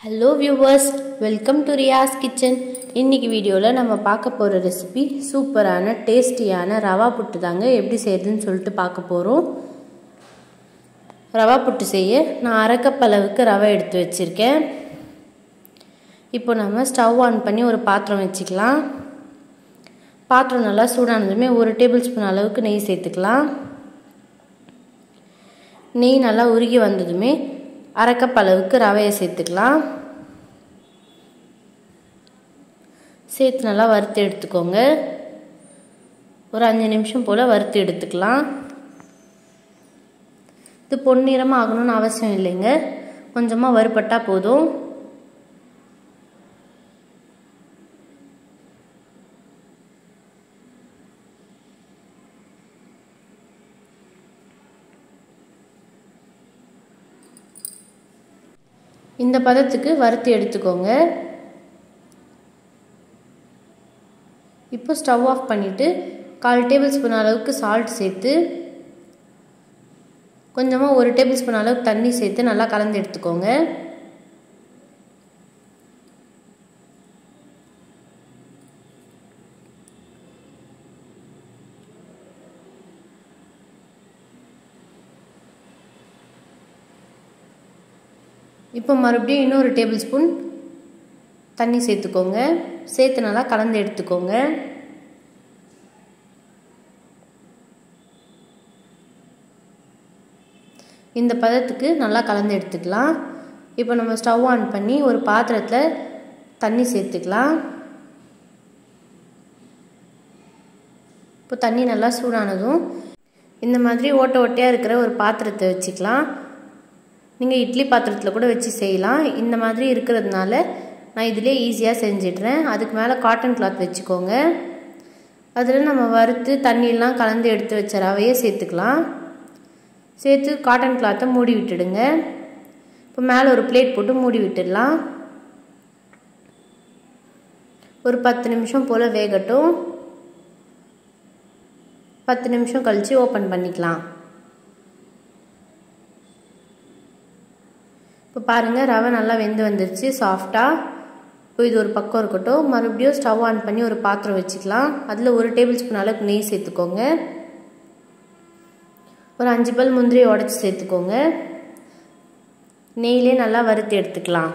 Hello viewers, welcome to Riya's Kitchen. இன்னைக்கு வீடியோல நம்ம பார்க்க போற ரெசிபி சூப்பரான டேஸ்டியான ரவா புட்டு தாங்க. எப்படி செய்யறதுன்னு சொல்லிட்டு பார்க்க போறோம். ரவா புட்டு செய்ய நான் 1/2 கப் அளவுக்கு ரவை எடுத்து வச்சிருக்கேன். இப்போ நாம ஸ்டவ் ஆன் பண்ணி ஒரு பாத்திரம் வச்சுக்கலாம். பாத்திரம் நல்லா சூடானதுமே 1 டேபிள்ஸ்பூன் அளவுக்கு நெய் சேர்த்துக்கலாம். நெய் நல்லா உருகி வந்ததுமே 1/2 கப் அளவுக்கு ரவையை சேர்த்துக்கலாம். சேர்த்து நல்லா வறுத்து எடுத்துக்கோங்க. ஒரு 5 நிமிஷம் போல வறுத்து எடுத்துக்கலாம். இது பொன்னிறமா ஆகணும்னு அவசியம் இல்லைங்க, கொஞ்சமா வறுபட்டா போதும். இந்த பதத்துக்கு வறுத்து எடுத்துக்கோங்க. இப்போ ஸ்டவ் ஆஃப் பண்ணிட்டு 1/4 டேபிள்ஸ்பூன் அளவுக்கு சால்ட் சேர்த்து கொஞ்சமாக 1 டேபிள்ஸ்பூன் அளவுக்கு தண்ணி சேர்த்து நல்லா கலந்து எடுத்துக்கோங்க. இப்போ மறுபடியும் இன்னொரு டேபிள்ஸ்பூன் தண்ணி சேர்த்துக்கோங்க. சேர்த்து நல்லா கலந்து எடுத்துக்கோங்க. இந்த பதத்துக்கு நல்லா கலந்து எடுத்துக்கலாம். இப்போ நம்ம ஸ்டவ் ஆன் பண்ணி ஒரு பாத்திரத்தில் தண்ணி சேர்த்துக்கலாம். இப்போ தண்ணி நல்லா சூடானதும் இந்த மாதிரி ஓட்டை ஓட்டையாக இருக்கிற ஒரு பாத்திரத்தை வச்சுக்கலாம். நீங்கள் இட்லி பாத்திரத்தில் கூட வச்சு செய்யலாம். இந்த மாதிரி இருக்கிறதுனால நான் இதிலே ஈஸியாக செஞ்சிடுறேன். அதுக்கு மேலே காட்டன் கிளாத் வச்சுக்கோங்க. அதில் நம்ம வறுத்து தண்ணியெல்லாம் கலந்து எடுத்து வச்ச ரவையை சேர்த்துக்கலாம். சேர்த்து காட்டன் கிளாத்தை மூடி விட்டுடுங்க. இப்போ மேலே ஒரு பிளேட் போட்டு மூடி விட்டுடலாம். ஒரு 10 நிமிஷம் போல் வேகட்டும். 10 நிமிஷம் கழித்து ஓப்பன் பண்ணிக்கலாம். இப்போ பாருங்கள், ரவை நல்லா வெந்து வந்துருச்சு சாஃப்டாக. இப்போ இது ஒரு பக்கம் இருக்கட்டும். மறுபடியும் ஸ்டவ் ஆன் பண்ணி ஒரு பாத்திரம் வச்சுக்கலாம். அதில் 1 டேபிள்ஸ்பூன் அளவுக்கு நெய் சேர்த்துக்கோங்க. ஒரு 5 பல் முந்திரியை உடச்சி சேர்த்துக்கோங்க. நெய்யிலே நல்லா வறுத்து எடுத்துக்கலாம்.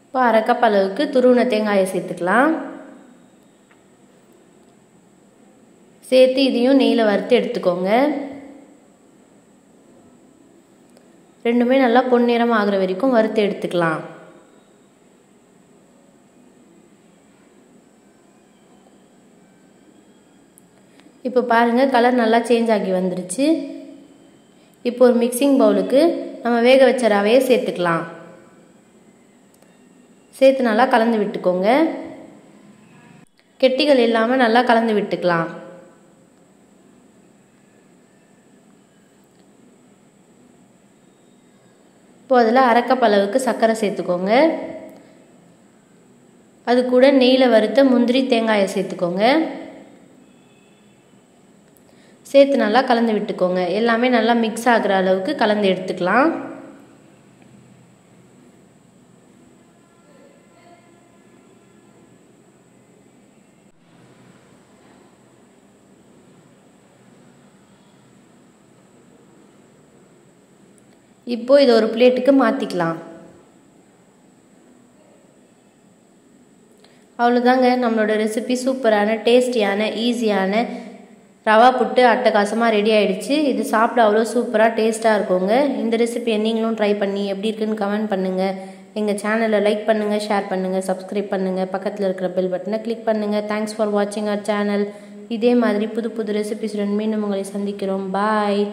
இப்போ 1/2 கப் அளவுக்கு துருவின தேங்காயை சேர்த்துக்கலாம். சேர்த்து இதையும் நெய்யில் வறுத்து எடுத்துக்கோங்க. ரெண்டுமே நல்லா பொன்னிறம் ஆகிற வரைக்கும் வறுத்து எடுத்துக்கலாம். இப்போ பாருங்கள், கலர் நல்லா சேஞ்ச் ஆகி வந்துருச்சு. இப்போ ஒரு மிக்சிங் பவுலுக்கு நம்ம வேக வச்ச ரவையை சேர்த்துக்கலாம். சேர்த்து நல்லா கலந்து விட்டுக்கோங்க. கெட்டிகள் இல்லாமல் நல்லா கலந்து விட்டுக்கலாம். இப்போ அதில் 1/2 கப் அளவுக்கு சர்க்கரை சேர்த்துக்கோங்க. அது கூட நெய்யில் வறுத்த முந்திரி தேங்காயை சேர்த்துக்கோங்க. சேர்த்து நல்லா கலந்து விட்டுக்கோங்க. எல்லாமே நல்லா மிக்ஸ் ஆகிற அளவுக்கு கலந்து எடுத்துக்கலாம். இப்போ இதை ஒரு பிளேட்டுக்கு மாற்றிக்கலாம். அவ்வளோதாங்க, நம்மளோட ரெசிபி சூப்பரான டேஸ்டியான ஈஸியான ரவா புட்டு அட்டகாசமாக ரெடி ஆகிடுச்சு. இது சாப்பிட அவ்வளோ சூப்பராக டேஸ்ட்டாக இருக்குங்க. இந்த ரெசிபியை நீங்களும் ட்ரை பண்ணி எப்படி இருக்குன்னு கமெண்ட் பண்ணுங்கள். எங்கள் சேனலை லைக் பண்ணுங்கள், ஷேர் பண்ணுங்கள், சப்ஸ்கிரைப் பண்ணுங்கள். பக்கத்தில் இருக்கிற பெல் பட்டனை கிளிக் பண்ணுங்கள். தேங்க்ஸ் ஃபார் வாட்சிங் அவர் சேனல். இதே மாதிரி புது புது ரெசிபிஸுடன் மீண்டும் உங்களை சந்திக்கிறோம். பாய்.